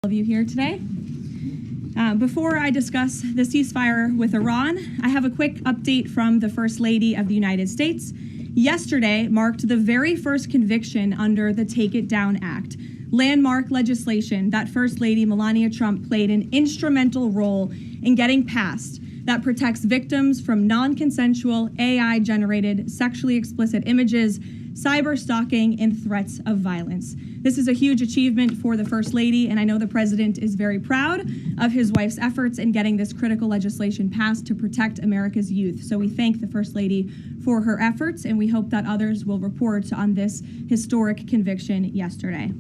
of you here today. Before I discuss the ceasefire with Iran, I have a quick update from the First Lady of the United States. Yesterday marked the very first conviction under the Take It Down Act, landmark legislation that First Lady Melania Trump played an instrumental role in getting passed that protects victims from non-consensual AI-generated sexually explicit images, cyber stalking, and threats of violence. This is a huge achievement for the First Lady, and I know the President is very proud of his wife's efforts in getting this critical legislation passed to protect America's youth. So we thank the First Lady for her efforts, and we hope that others will report on this historic conviction yesterday.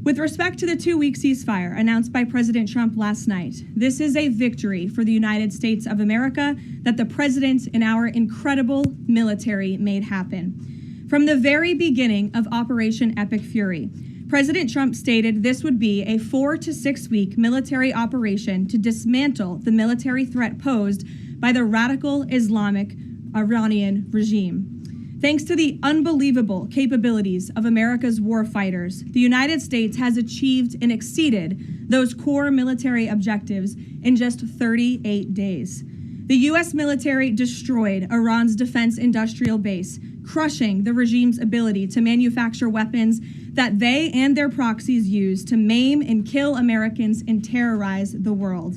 With respect to the 2-week ceasefire announced by President Trump last night, this is a victory for the United States of America that the President and our incredible military made happen. From the very beginning of Operation Epic Fury, President Trump stated this would be a 4 to 6 week military operation to dismantle the military threat posed by the radical Islamic Iranian regime. Thanks to the unbelievable capabilities of America's war fighters, the United States has achieved and exceeded those core military objectives in just 38 days. The U.S. military destroyed Iran's defense industrial base, crushing the regime's ability to manufacture weapons that they and their proxies use to maim and kill Americans and terrorize the world.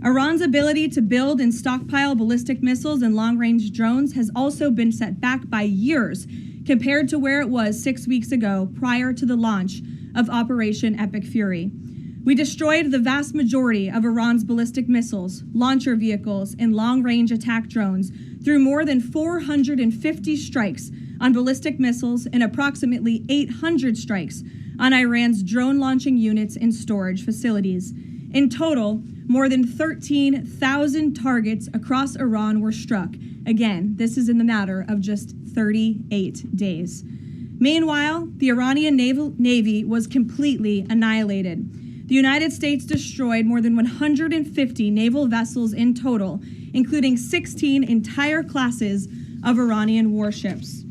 Iran's ability to build and stockpile ballistic missiles and long-range drones has also been set back by years compared to where it was 6 weeks ago prior to the launch of Operation Epic Fury. We destroyed the vast majority of Iran's ballistic missiles, launcher vehicles, and long-range attack drones through more than 450 strikes on ballistic missiles and approximately 800 strikes on Iran's drone launching units and storage facilities. In total, more than 13,000 targets across Iran were struck. Again, this is in the matter of just 38 days. Meanwhile, the Iranian Navy was completely annihilated. The United States destroyed more than 150 naval vessels in total, including 16 entire classes of Iranian warships.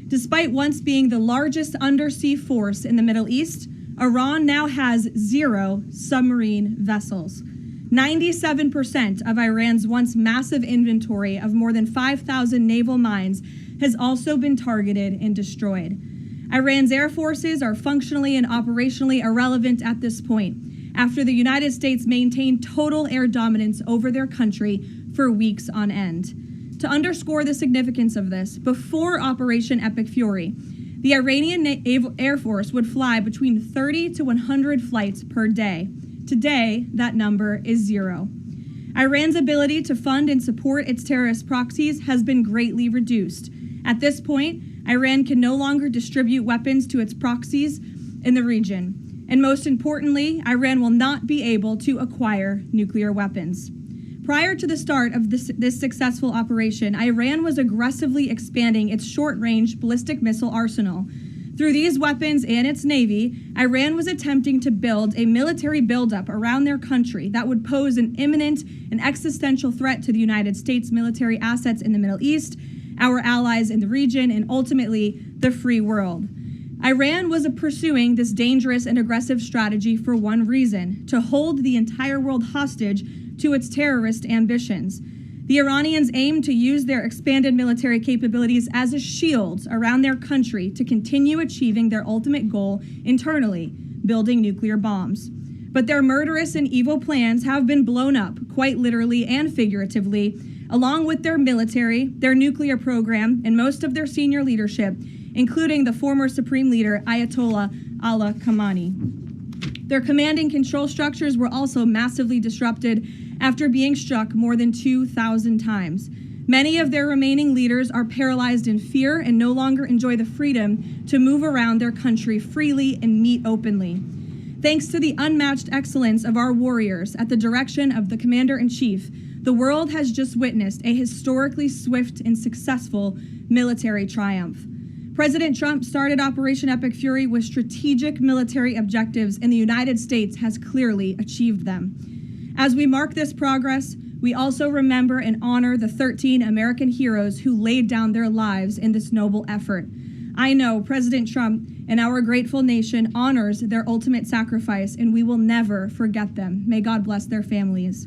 Despite once being the largest undersea force in the Middle East, Iran now has 0 submarine vessels. 97% of Iran's once massive inventory of more than 5,000 naval mines has also been targeted and destroyed. Iran's air forces are functionally and operationally irrelevant at this point, after the United States maintained total air dominance over their country for weeks on end. To underscore the significance of this, before Operation Epic Fury, the Iranian Air Force would fly between 30 to 100 flights per day. Today, that number is 0. Iran's ability to fund and support its terrorist proxies has been greatly reduced. At this point, Iran can no longer distribute weapons to its proxies in the region. And most importantly, Iran will not be able to acquire nuclear weapons. Prior to the start of this successful operation, Iran was aggressively expanding its short-range ballistic missile arsenal. Through these weapons and its navy, Iran was attempting to build a military buildup around their country that would pose an imminent and existential threat to the United States military assets in the Middle East, our allies in the region, and ultimately the free world. Iran was pursuing this dangerous and aggressive strategy for one reason: to hold the entire world hostage to its terrorist ambitions. The Iranians aim to use their expanded military capabilities as a shield around their country to continue achieving their ultimate goal internally, building nuclear bombs. But their murderous and evil plans have been blown up, quite literally and figuratively, along with their military, their nuclear program, and most of their senior leadership, including the former Supreme Leader Ayatollah Ali Khamenei. Their command and control structures were also massively disrupted after being struck more than 2,000 times. Many of their remaining leaders are paralyzed in fear and no longer enjoy the freedom to move around their country freely and meet openly. Thanks to the unmatched excellence of our warriors at the direction of the Commander-in-Chief, the world has just witnessed a historically swift and successful military triumph. President Trump started Operation Epic Fury with strategic military objectives, and the United States has clearly achieved them. As we mark this progress, we also remember and honor the 13 American heroes who laid down their lives in this noble effort. I know President Trump and our grateful nation honors their ultimate sacrifice, and we will never forget them. May God bless their families.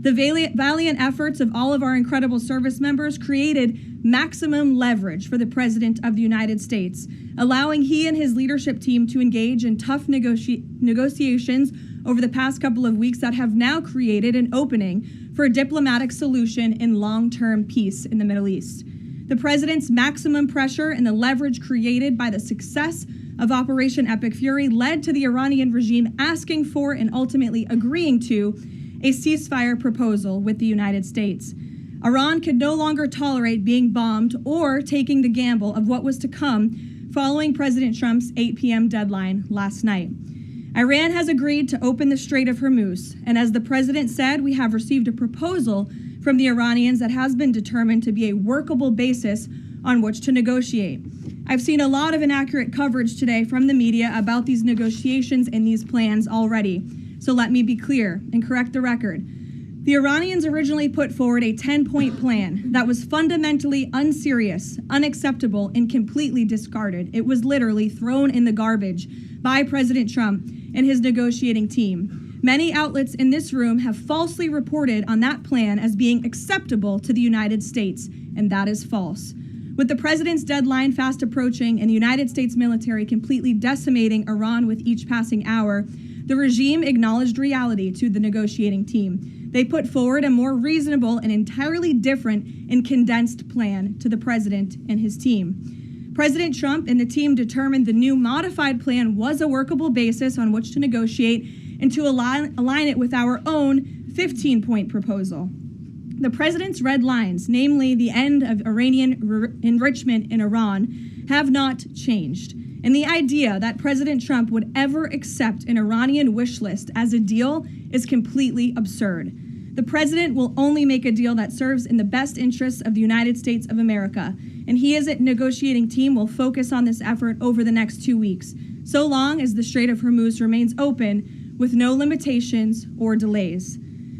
The valiant efforts of all of our incredible service members created maximum leverage for the President of the United States, allowing he and his leadership team to engage in tough negotiations over the past couple of weeks that have now created an opening for a diplomatic solution in long-term peace in the Middle East. The President's maximum pressure and the leverage created by the success of Operation Epic Fury led to the Iranian regime asking for and ultimately agreeing to a ceasefire proposal with the United States. Iran could no longer tolerate being bombed or taking the gamble of what was to come following President Trump's 8 p.m. deadline last night. Iran has agreed to open the Strait of Hormuz, and as the President said, we have received a proposal from the Iranians that has been determined to be a workable basis on which to negotiate. I've seen a lot of inaccurate coverage today from the media about these negotiations and these plans already. So let me be clear and correct the record. The Iranians originally put forward a 10-point plan that was fundamentally unserious, unacceptable, and completely discarded. It was literally thrown in the garbage by President Trump and his negotiating team. Many outlets in this room have falsely reported on that plan as being acceptable to the United States, and that is false. With the president's deadline fast approaching and the United States military completely decimating Iran with each passing hour, the regime acknowledged reality to the negotiating team. They put forward a more reasonable and entirely different and condensed plan to the president and his team. President Trump and the team determined the new modified plan was a workable basis on which to negotiate and to align it with our own 15-point proposal. The president's red lines, namely the end of Iranian enrichment in Iran, have not changed. And the idea that President Trump would ever accept an Iranian wish list as a deal is completely absurd. The president will only make a deal that serves in the best interests of the United States of America, and he as a negotiating team will focus on this effort over the next 2 weeks, so long as the Strait of Hormuz remains open with no limitations or delays.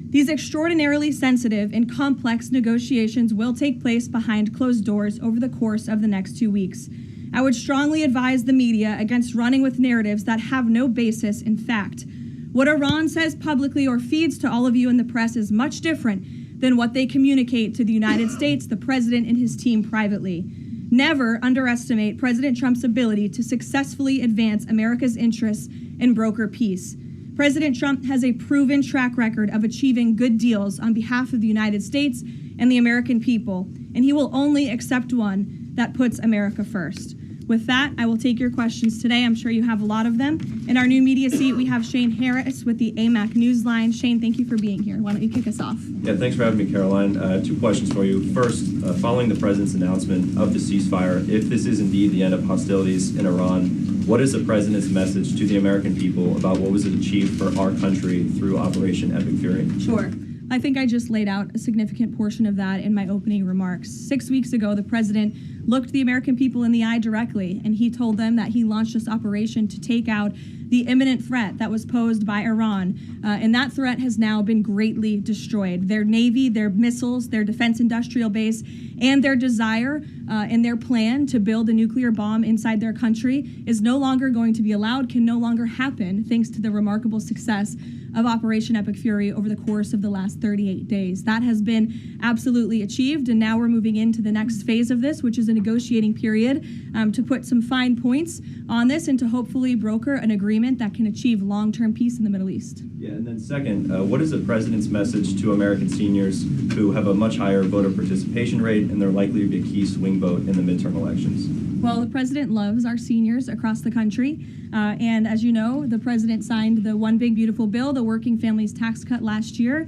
These extraordinarily sensitive and complex negotiations will take place behind closed doors over the course of the next 2 weeks. I would strongly advise the media against running with narratives that have no basis in fact. What Iran says publicly or feeds to all of you in the press is much different than what they communicate to the United States, the president, and his team privately. Never underestimate President Trump's ability to successfully advance America's interests and broker peace. President Trump has a proven track record of achieving good deals on behalf of the United States and the American people, and he will only accept one that puts America first. With that, I will take your questions today. I'm sure you have a lot of them. In our new media seat, we have Shane Harris with the AMAC Newsline. Shane, thank you for being here. Why don't you kick us off? Yeah, thanks for having me, Caroline. 2 questions for you. First, following the president's announcement of the ceasefire, if this is indeed the end of hostilities in Iran, what is the president's message to the American people about what was achieved for our country through Operation Epic Fury? Sure. I think I just laid out a significant portion of that in my opening remarks. 6 weeks ago, the president looked the American people in the eye directly, and he told them that he launched this operation to take out the imminent threat that was posed by Iran. And that threat has now been greatly destroyed. Their Navy, their missiles, their defense industrial base, and their desire and their plan to build a nuclear bomb inside their country is no longer going to be allowed, can no longer happen, thanks to the remarkable success of Operation Epic Fury over the course of the last 38 days. That has been absolutely achieved, and now we're moving into the next phase of this, which is a negotiating period to put some fine points on this and to hopefully broker an agreement that can achieve long-term peace in the Middle East. Yeah, and then second, what is the president's message to American seniors who have a much higher voter participation rate and they're likely to be a key swing vote in the midterm elections? Well, the president loves our seniors across the country. And as you know, the president signed the One Big Beautiful Bill, the Working Families Tax Cut last year,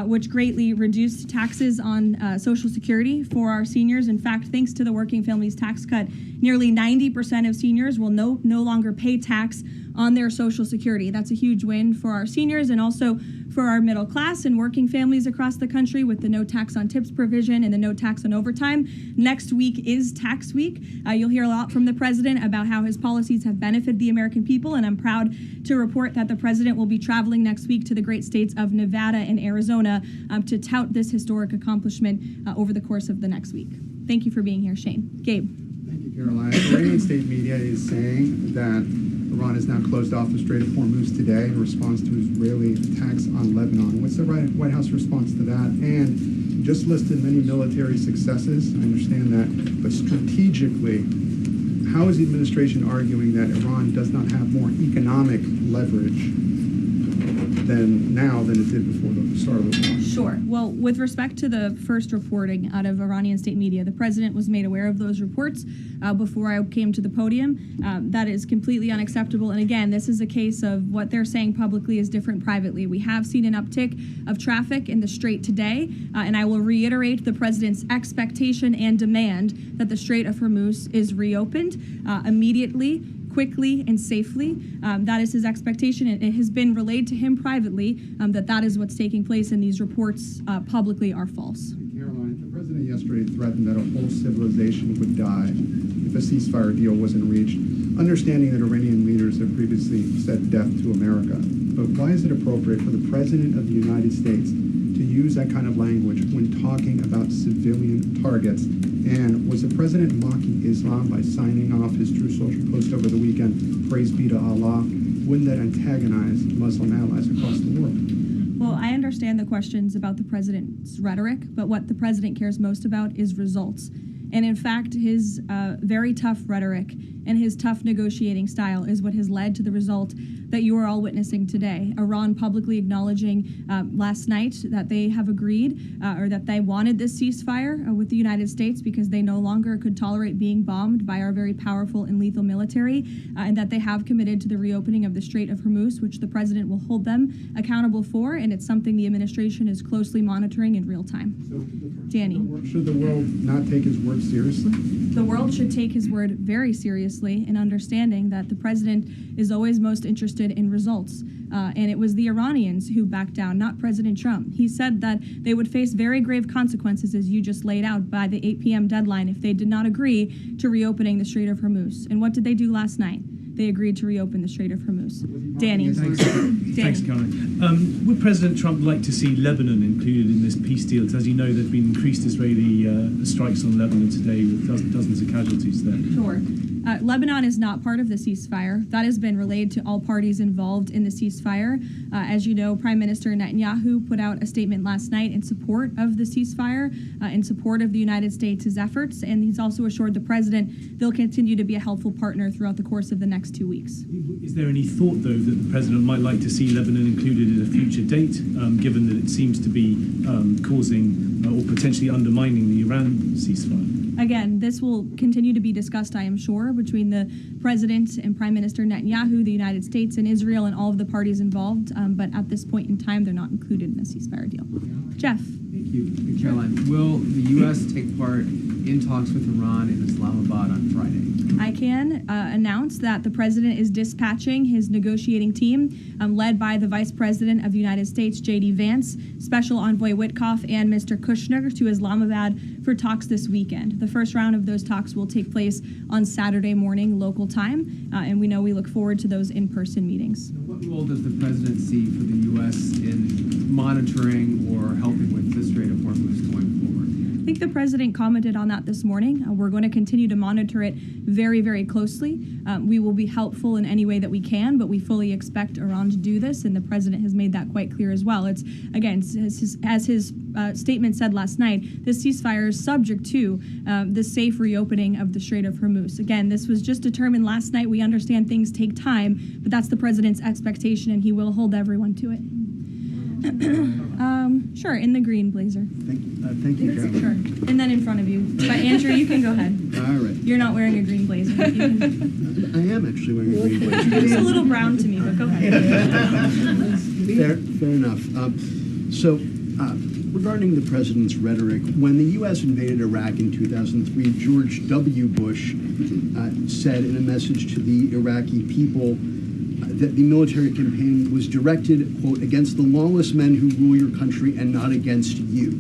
which greatly reduced taxes on Social Security for our seniors. In fact, thanks to the Working Families Tax Cut, nearly 90% of seniors will no longer pay tax on their Social Security. That's a huge win for our seniors and also for our middle class and working families across the country with the no tax on tips provision and the no tax on overtime. Next week is tax week. You'll hear a lot from the president about how his policies have benefited the American people, and I'm proud to report that the president will be traveling next week to the great states of Nevada and Arizona to tout this historic accomplishment over the course of the next week. Thank you for being here, Shane. Gabe. Thank you. Caroline. Iranian state media is saying that Iran has now closed off the Strait of Hormuz today in response to Israeli attacks on Lebanon. What's the White House response to that? And you just listed many military successes. I understand that. But strategically, how is the administration arguing that Iran does not have more economic leverage than it did before the start of the war? Sure. Well, with respect to the first reporting out of Iranian state media, the president was made aware of those reports before I came to the podium. That is completely unacceptable. And again, this is a case of what they're saying publicly is different privately. We have seen an uptick of traffic in the Strait today, and I will reiterate the president's expectation and demand that the Strait of Hormuz is reopened immediately, quickly and safely. That is his expectation, and it has been relayed to him privately that is what's taking place, and these reports publicly are false. Caroline, the president yesterday threatened that a whole civilization would die if a ceasefire deal wasn't reached, understanding that Iranian leaders have previously said death to America. But why is it appropriate for the president of the United States to use that kind of language when talking about civilian targets? And was the president mocking Islam by signing off his True Social post over the weekend, praise be to Allah? Wouldn't that antagonize Muslim allies across the world? Well, I understand the questions about the president's rhetoric, but what the president cares most about is results. And in fact, his very tough rhetoric and his tough negotiating style is what has led to the result that you are all witnessing today. Iran publicly acknowledging last night that they have agreed or that they wanted this ceasefire with the United States because they no longer could tolerate being bombed by our very powerful and lethal military, and that they have committed to the reopening of the Strait of Hormuz, which the president will hold them accountable for, and it's something the administration is closely monitoring in real time. Danny. Should the world not take his word seriously? The world should take his word very seriously in understanding that the president is always most interested in results. And it was the Iranians who backed down, not President Trump. He said that they would face very grave consequences, as you just laid out, by the 8 p.m. deadline if they did not agree to reopening the Strait of Hormuz. And what did they do last night? They agreed to reopen the Strait of Hormuz. Danny. Thanks, Caroline. Would President Trump like to see Lebanon included in this peace deal? Because as you know, there have been increased Israeli strikes on Lebanon today with dozens of casualties there. Sure. Lebanon is not part of the ceasefire. That has been relayed to all parties involved in the ceasefire. As you know, Prime Minister Netanyahu put out a statement last night in support of the ceasefire, in support of the United States' efforts, and he's also assured the president they'll continue to be a helpful partner throughout the course of the next 2 weeks. Is there any thought, though, that the president might like to see Lebanon included at a future date, given that it seems to be causing or potentially undermining the Iran ceasefire? Again, this will continue to be discussed, I am sure, between the president and Prime Minister Netanyahu, the United States and Israel, and all of the parties involved. But at this point in time, they're not included in the ceasefire deal. Jeff. Thank you, Caroline. Will the U.S. take part in talks with Iran in Islamabad on Friday? I can announce that the president is dispatching his negotiating team, led by the Vice President of the United States, J.D. Vance, Special Envoy Witkoff, and Mr. Kushner to Islamabad for talks this weekend. The first round of those talks will take place on Saturday morning local time, and we know we look forward to those in-person meetings. What role does the president see for the U.S. in monitoring or helping with the Strait of Hormuz going forward? I think the president commented on that this morning. We're going to continue to monitor it very, very closely. We will be helpful in any way that we can, but we fully expect Iran to do this, and the president has made that quite clear as well. It's, again, as his statement said last night, this ceasefire is subject to the safe reopening of the Strait of Hormuz. Again, this was just determined last night. We understand things take time, but that's the president's expectation, and he will hold everyone to it. Sure, in the green blazer. Thank you, Caroline. Sure, and then in front of you. But Andrew, you can go ahead. All right. You're not wearing a green blazer. I am actually wearing a green blazer. It looks a little brown to me, but go ahead. Fair enough. Regarding the president's rhetoric, when the U.S. invaded Iraq in 2003, George W. Bush said in a message to the Iraqi people that the military campaign was directed, quote, against the lawless men who rule your country and not against you.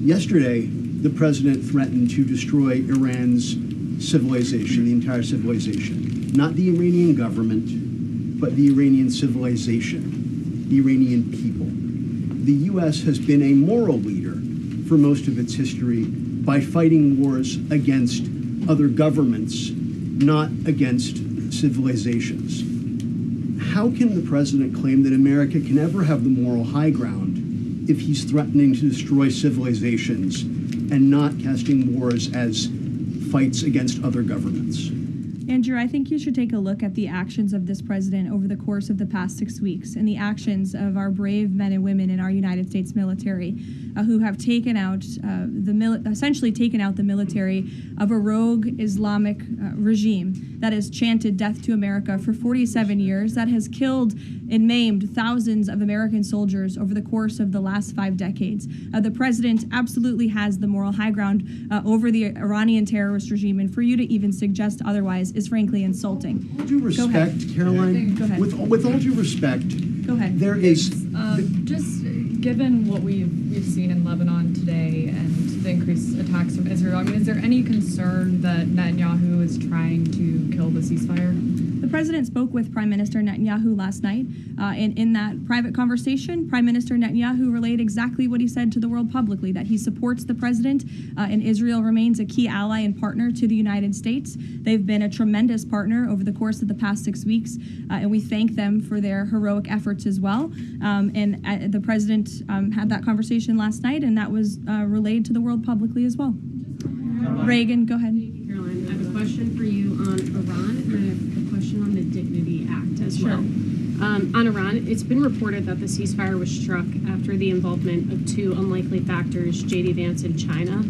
Yesterday, the president threatened to destroy Iran's civilization, the entire civilization. Not the Iranian government, but the Iranian civilization, the Iranian people. The U.S. has been a moral leader for most of its history by fighting wars against other governments, not against civilizations. How can the president claim that America can ever have the moral high ground if he's threatening to destroy civilizations and not casting wars as fights against other governments? Andrew, I think you should take a look at the actions of this president over the course of the past 6 weeks and the actions of our brave men and women in our United States military who have taken out essentially taken out the military of a rogue Islamic regime that has chanted death to America for 47 years, that has killed and maimed thousands of American soldiers over the course of the last 5 decades. The president absolutely has the moral high ground over the Iranian terrorist regime, and for you to even suggest otherwise is frankly insulting. With all due respect, Caroline, Go ahead. with all due respect, Go ahead. there is... Just given what we've seen in Lebanon today and the increased attacks from Israel, I mean, is there any concern that Netanyahu is trying to kill the ceasefire? The president spoke with Prime Minister Netanyahu last night. And in that private conversation, Prime Minister Netanyahu relayed exactly what he said to the world publicly, that he supports the president and Israel remains a key ally and partner to the United States. They've been a tremendous partner over the course of the past 6 weeks, and we thank them for their heroic efforts as well. And the president had that conversation last night, and that was relayed to the world publicly as well. Reagan, go ahead. Caroline, I have a question for you on Iran, and I have a question on the Dignity Act as well. On Iran, it's been reported that the ceasefire was struck after the involvement of 2 unlikely factors, J.D. Vance and China.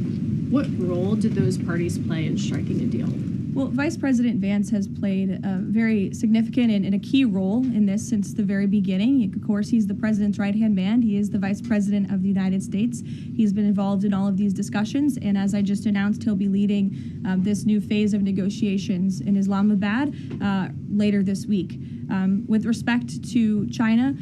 What role did those parties play in striking a deal? Well, Vice President Vance has played a very significant and a key role in this since the very beginning. Of course, he's the president's right-hand man. He is the vice president of the United States. He's been involved in all of these discussions, and as I just announced, he'll be leading this new phase of negotiations in Islamabad later this week. With respect to China,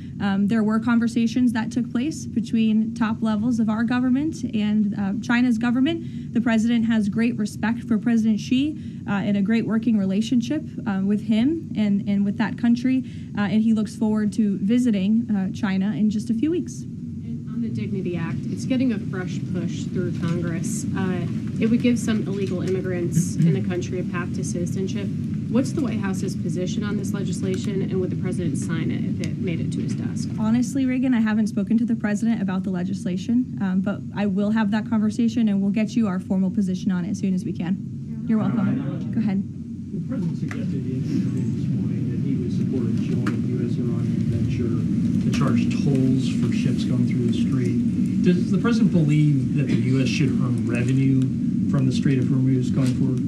there were conversations that took place between top levels of our government and China's government. The president has great respect for President Xi and a great working relationship with him and with that country, and he looks forward to visiting China in just a few weeks. And on the Dignity Act, it's getting a fresh push through Congress. It would give some illegal immigrants in the country a path to citizenship. What's the White House's position on this legislation, and would the president sign it if it made it to his desk? Honestly, Reagan, I haven't spoken to the president about the legislation, but I will have that conversation, and we'll get you our formal position on it as soon as we can. You're welcome. Go ahead. The president suggested in an interview this morning that he would support a joint U.S.-Iran venture to charge tolls for ships going through the strait. Does the president believe that the U.S. should earn revenue from the Strait of Hormuz going forward?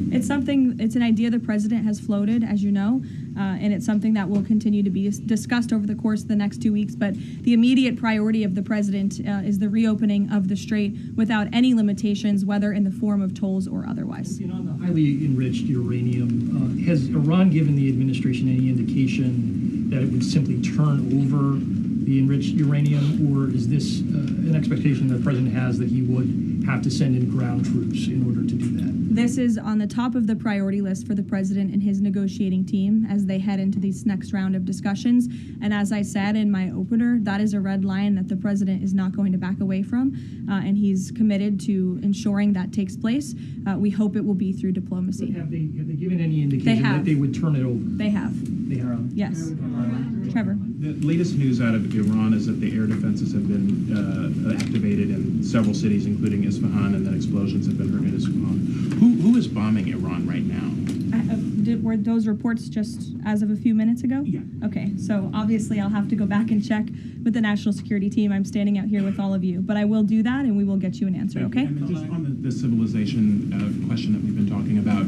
It's an idea the president has floated, as you know, and it's something that will continue to be discussed over the course of the next 2 weeks. But the immediate priority of the president is the reopening of the strait without any limitations, whether in the form of tolls or otherwise. On the highly enriched uranium, has Iran given the administration any indication that it would simply turn over the enriched uranium, or is this an expectation that the president has that he would have to send in ground troops in order to do that? This is on the top of the priority list for the president and his negotiating team as they head into this next round of discussions. And as I said in my opener, that is a red line that the president is not going to back away from, and he's committed to ensuring that takes place. We hope it will be through diplomacy. Have they given any indication that they would turn it over? They have. They have. Yes. Trevor. The latest news out of Iran is that the air defenses have been activated in several cities, including Isfahan, and that explosions have been heard in Isfahan. Who is bombing Iran right now? Were those reports just as of a few minutes ago? Yeah. Okay, so obviously I'll have to go back and check with the national security team. I'm standing out here with all of you, but I will do that and we will get you an answer, okay? And just on the civilization question that we've been talking about.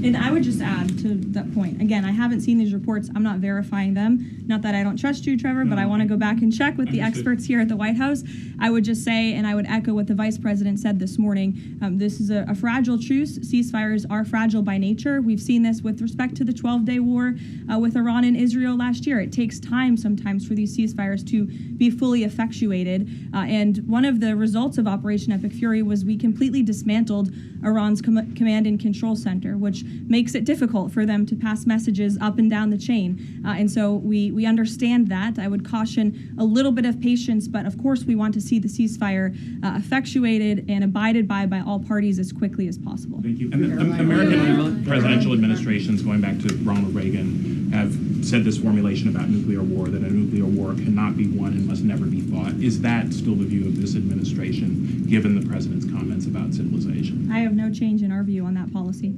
And I would just add to that point, again, I haven't seen these reports. I'm not verifying them. Not that I don't trust you, Trevor, but I want to go back and check with the experts here at the White House. I would just say, and I would echo what the vice president said this morning, this is a fragile truce. Ceasefires are fragile by nature. We've seen this with respect to the 12-day war with Iran and Israel last year. It takes time sometimes for these ceasefires to be fully effectuated. And one of the results of Operation Epic Fury was we completely dismantled Iran's command and control center, which makes it difficult for them to pass messages up and down the chain. And so we understand that. I would caution a little bit of patience, but of course we want to see the ceasefire effectuated and abided by all parties as quickly as possible. Thank you. And the American presidential administrations, going back to Ronald Reagan, have said this formulation about nuclear war, that a nuclear war cannot be won and must never be fought. Is that still the view of this administration, given the president's comments about civilization? I have no change in our view on that policy.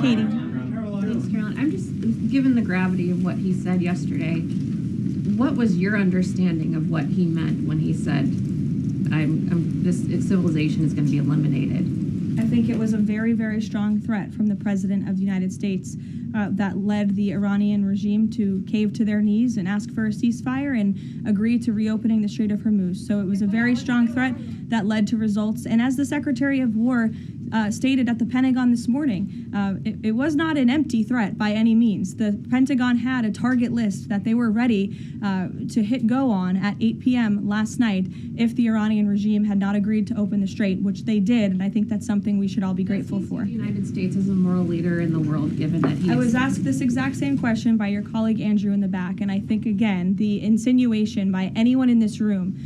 Katie. Thanks, Caroline. I'm just, given the gravity of what he said yesterday, what was your understanding of what he meant when he said, civilization is going to be eliminated? I think it was a very, very strong threat from the President of the United States that led the Iranian regime to cave to their knees and ask for a ceasefire and agree to reopening the Strait of Hormuz. So it was a very strong threat that led to results. And as the Secretary of War stated at the Pentagon this morning, it was not an empty threat by any means. The Pentagon had a target list that they were ready to hit go on at 8 p.m. last night if the Iranian regime had not agreed to open the strait, which they did, and I think that's something we should all be grateful for. The United States is a moral leader in the world, given that he I was asked this exact same question by your colleague Andrew in the back, and I think, again, the insinuation by anyone in this room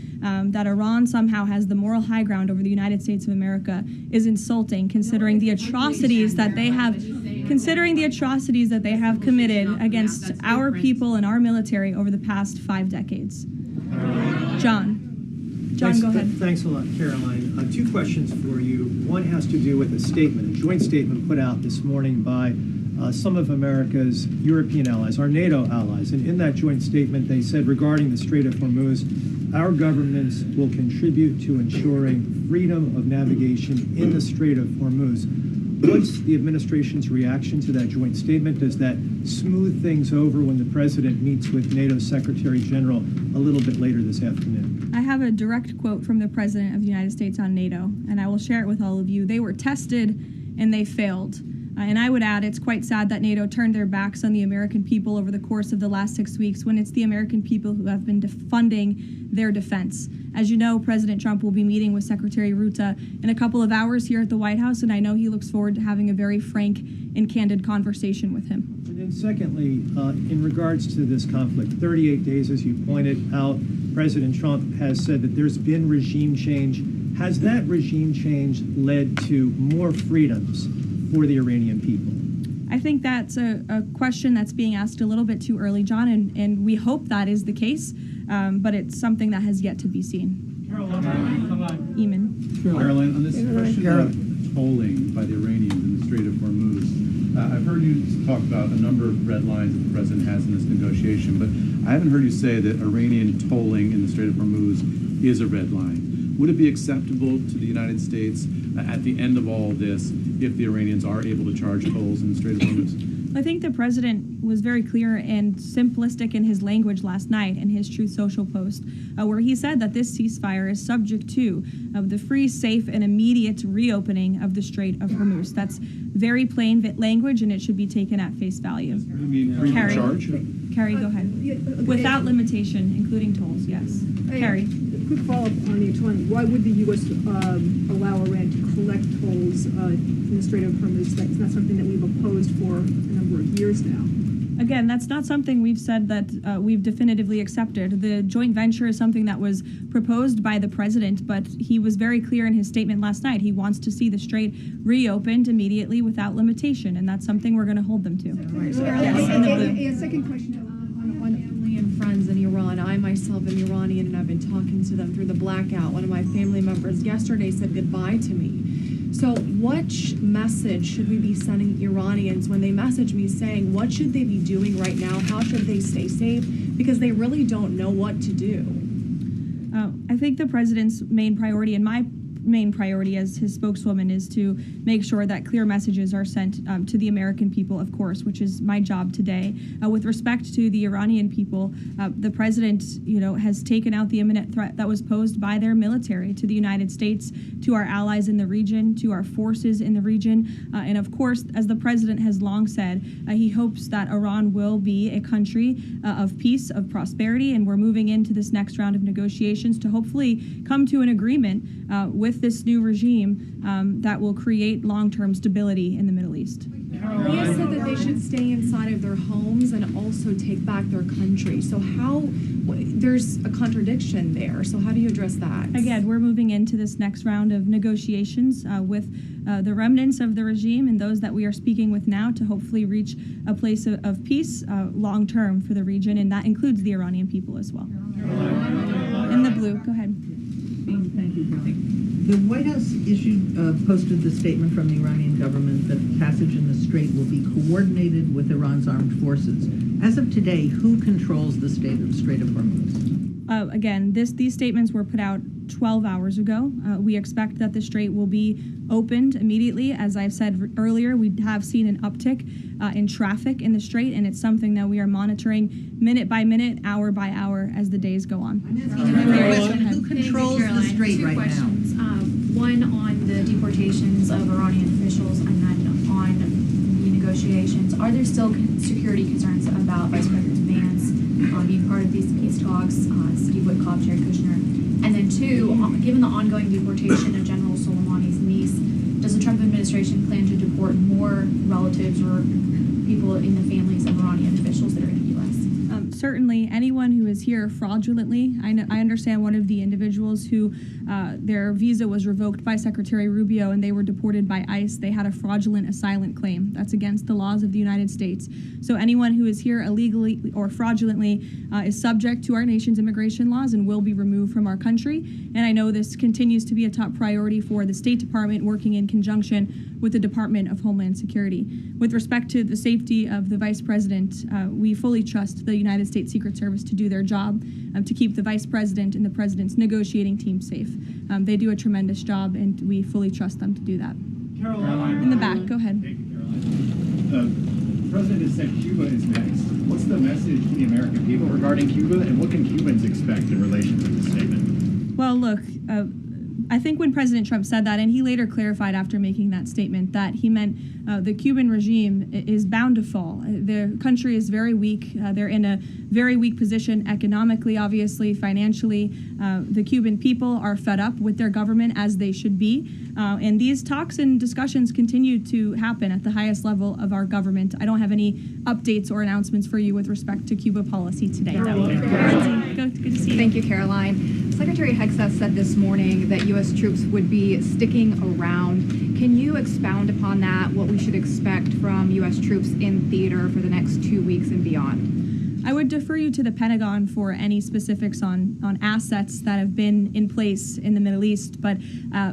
that Iran somehow has the moral high ground over the United States of America is insulting, considering the atrocities that they have committed against our people and our military over the past 5 decades. John, go ahead. Thanks a lot, Caroline. 2 questions for you. One has to do with a statement, a joint statement put out this morning by some of America's European allies, our NATO allies. And in that joint statement, they said regarding the Strait of Hormuz, our governments will contribute to ensuring freedom of navigation in the Strait of Hormuz. What's the administration's reaction to that joint statement? Does that smooth things over when the president meets with NATO Secretary General a little bit later this afternoon? I have a direct quote from the President of the United States on NATO, and I will share it with all of you. They were tested and they failed. And I would add, it's quite sad that NATO turned their backs on the American people over the course of the last 6 weeks when it's the American people who have been funding their defense. As you know, President Trump will be meeting with Secretary Ruta in a couple of hours here at the White House, and I know he looks forward to having a very frank and candid conversation with him. And then secondly, in regards to this conflict, 38 days, as you pointed out, President Trump has said that there's been regime change. Has that regime change led to more freedoms for the Iranian people? I think that's a question that's being asked a little bit too early, John, and we hope that is the case, but it's something that has yet to be seen. Eamon. Caroline, on this question of tolling by the Iranians in the Strait of Hormuz, I've heard you talk about a number of red lines that the president has in this negotiation, but I haven't heard you say that Iranian tolling in the Strait of Hormuz is a red line. Would it be acceptable to the United States at the end of all this if the Iranians are able to charge tolls in the Strait of Hormuz? I think the president was very clear and simplistic in his language last night in his Truth Social post, where he said that this ceasefire is subject to the free, safe, and immediate reopening of the Strait of Hormuz. That's very plain language, and it should be taken at face value. You mean free of charge? Carrie, go ahead. Without limitation, including tolls, yes. Carrie. Quick follow-up on the Antoine. Why would the U.S. allow Iran to collect tolls in the Strait of Hormuz? That's not something that we've opposed for a number of years now. Again, that's not something we've said that we've definitively accepted. The joint venture is something that was proposed by the president, but he was very clear in his statement last night. He wants to see the strait reopened immediately without limitation, and that's something we're going to hold them to. Yes, second question. And friends in Iran. I myself am Iranian, and I've been talking to them through the blackout. One of my family members yesterday said goodbye to me. So what message should we be sending Iranians when they message me saying, what should they be doing right now? How should they stay safe? Because they really don't know what to do. I think the president's main priority, and my main priority as his spokeswoman, is to make sure that clear messages are sent to the American people, of course, which is my job today. With respect to the Iranian people, the president, has taken out the imminent threat that was posed by their military to the United States, to our allies in the region, to our forces in the region. And of course, as the president has long said, he hopes that Iran will be a country of peace, of prosperity, and we're moving into this next round of negotiations to hopefully come to an agreement with with this new regime that will create long-term stability in the Middle East. They have said that they should stay inside of their homes and also take back their country. So there's a contradiction there. So how do you address that? Again, we're moving into this next round of negotiations with the remnants of the regime and those that we are speaking with now to hopefully reach a place of peace long-term for the region, and that includes the Iranian people as well. In the blue, go ahead. Thank you, Caroline. The White House posted the statement from the Iranian government that passage in the Strait will be coordinated with Iran's armed forces. As of today, who controls the Strait of Hormuz? Again, these statements were put out 12 hours ago. We expect that the Strait will be opened immediately. As I've said earlier, we have seen an uptick in traffic in the Strait, and it's something that we are monitoring minute by minute, hour by hour as the days go on. Who controls the Strait right now? One on the deportations of Iranian officials, and then on the negotiations. Are there still security concerns about Vice President Vance being part of these peace talks, Steve Witkoff, Jared Kushner? And then two, given the ongoing deportation of General Soleimani's niece, does the Trump administration plan to deport more relatives or people in the families of Iranian officials that are in the U.S.? Certainly, anyone who is here fraudulently, I understand one of the individuals who their visa was revoked by Secretary Rubio and they were deported by ICE. They had a fraudulent asylum claim. That's against the laws of the United States. So anyone who is here illegally or fraudulently is subject to our nation's immigration laws and will be removed from our country. And I know this continues to be a top priority for the State Department, working in conjunction with the Department of Homeland Security. With respect to the safety of the Vice President, we fully trust the United States Secret Service to do their job, to keep the Vice President and the President's negotiating team safe. They do a tremendous job, and we fully trust them to do that. Caroline. In the back, go ahead. Thank you, Caroline. The President has said Cuba is next. What's the message to the American people regarding Cuba, and what can Cubans expect in relation to this statement? Well, look, I think when President Trump said that, and he later clarified after making that statement, that he meant the Cuban regime is bound to fall. Their country is very weak. They're in a very weak position economically, obviously, financially. The Cuban people are fed up with their government, as they should be. And these talks and discussions continue to happen at the highest level of our government. I don't have any updates or announcements for you with respect to Cuba policy today. Good to see you. Thank you, Caroline. Secretary Hegseth said this morning that U.S. troops would be sticking around. Can you expound upon that, what we should expect from U.S. troops in theater for the next 2 weeks and beyond? I would defer you to the Pentagon for any specifics on assets that have been in place in the Middle East, but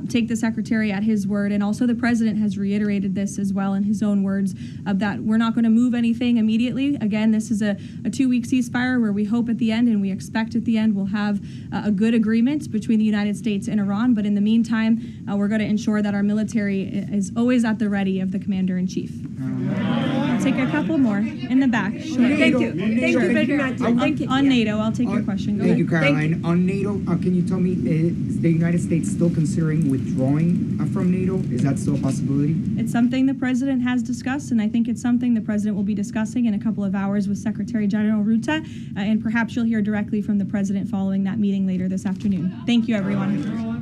take the Secretary at his word, and also the President has reiterated this as well in his own words, that we're not going to move anything immediately. Again, this is a 2-week ceasefire where we hope at the end, and we expect at the end, we'll have a good agreement between the United States and Iran, but in the meantime, we're going to ensure that our military is always at the ready of the Commander-in-Chief. I'll take a couple more in the back. Sure. Thank you. On NATO, I'll take your question. Go Thank ahead. you, Caroline. On NATO, can you tell me, is the United States still considering withdrawing from NATO? Is that still a possibility? It's something the President has discussed, and I think it's something the President will be discussing in a couple of hours with Secretary General Ruta, and perhaps you'll hear directly from the President following that meeting later this afternoon. Thank you, everyone.